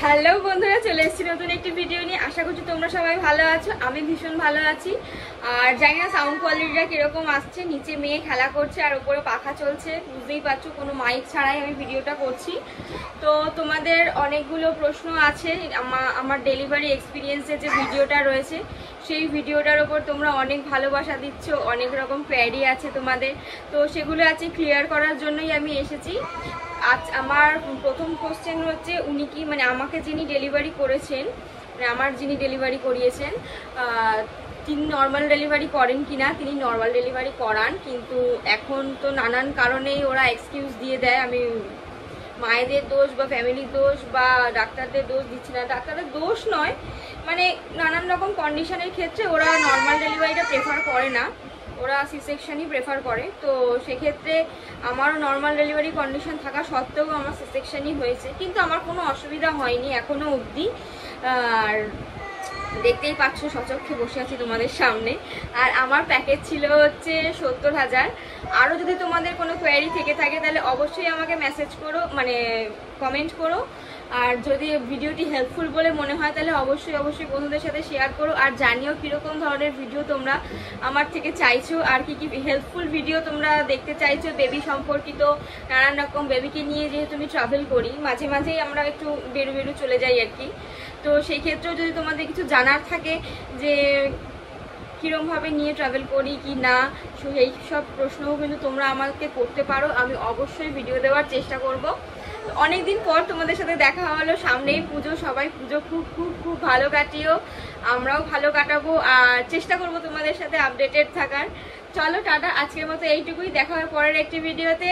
Hello বন্ধুরা, চলে এসেছি নতুন একটি ভিডিও নিয়ে। আশা করছি তোমরা সবাই ভালো আছো। আমি ভীষণ ভালো আছি। আর জানি না সাউন্ড কোয়ালিটিটা কিরকম আসছে। নিচে মেয়ে খেলা করছে আর উপরে পাখা চলছে, বুঝতেই পারছো, কোনো মাইক ছাড়াই আমি ভিডিওটা করছি। তো তোমাদের অনেকগুলো প্রশ্ন আছে আমার ডেলিভারি এক্সপিরিয়েন্সের যে ভিডিওটা রয়েছে সেই ভিডিওটার ওপর তোমরা অনেক ভালোবাসা দিচ্ছ, অনেক রকম কোয়ারি আছে তোমাদের। তো সেগুলো আছে ক্লিয়ার করার জন্যই আমি এসেছি। আজ আমার প্রথম কোশ্চেন হচ্ছে, উনি কি আমাকে যিনি ডেলিভারি করেছেন, আমার যিনি ডেলিভারি করিয়েছেন, তিনি নর্মাল ডেলিভারি করেন কিনা। তিনি নর্মাল ডেলিভারি করান, কিন্তু এখন তো নানান কারণেই ওরা এক্সকিউজ দিয়ে দেয়। আমি মায়েদের দোষ বা ফ্যামিলির দোষ বা ডাক্তারদের দোষ দিচ্ছি না, ডাক্তারদের দোষ নয়, নানান রকম কন্ডিশনের ক্ষেত্রে ওরা নর্মাল ডেলিভারিটা প্রেফার করে না, ওরা সি সেকশনই প্রেফার করে। তো সেক্ষেত্রে আমারও নর্মাল ডেলিভারি কন্ডিশন থাকা সত্ত্বেও আমার সি সেকশনই হয়েছে, কিন্তু আমার কোনো অসুবিধা হয়নি এখনও অবধি। আর দেখতেই পাচ্ছ সচক্ষে বসে আছি তোমাদের সামনে। আর আমার প্যাকেজ ছিল হচ্ছে 70,000। আরও যদি তোমাদের কোনো কোয়ারি থেকে থাকে তাহলে অবশ্যই আমাকে মেসেজ করো, কমেন্ট করো। আর যদি ভিডিওটি হেল্পফুল বলে মনে হয় তাহলে অবশ্যই বন্ধুদের সাথে শেয়ার করো। আর জানিও কীরকম ধরনের ভিডিও তোমরা আমার থেকে চাইছো, আর কি হেল্পফুল ভিডিও তোমরা দেখতে চাইছো বেবি সম্পর্কিত। নানান রকম বেবিকে নিয়ে যেহেতু আমি ট্রাভেল করি, মাঝে মাঝেই আমরা একটু বেরু চলে যাই আর কি। তো সেই ক্ষেত্রেও যদি তোমাদের কিছু জানার থাকে যে কীরকমভাবে নিয়ে ট্রাভেল করি কি না, এই সব প্রশ্নও কিন্তু তোমরা আমাকে করতে পারো। আমি অবশ্যই ভিডিও দেওয়ার চেষ্টা করব। অনেকদিন পর তোমাদের সাথে দেখা হলো, সামনেই পুজো, সবাই পুজো খুব খুব খুব ভালো কাটিও, আমরাও ভালো কাটাবো। আর চেষ্টা করব তোমাদের সাথে আপডেটেড থাকার। চলো টাটা, আজকের মতো এইটুকুই, দেখা হয় পরের একটি ভিডিওতে।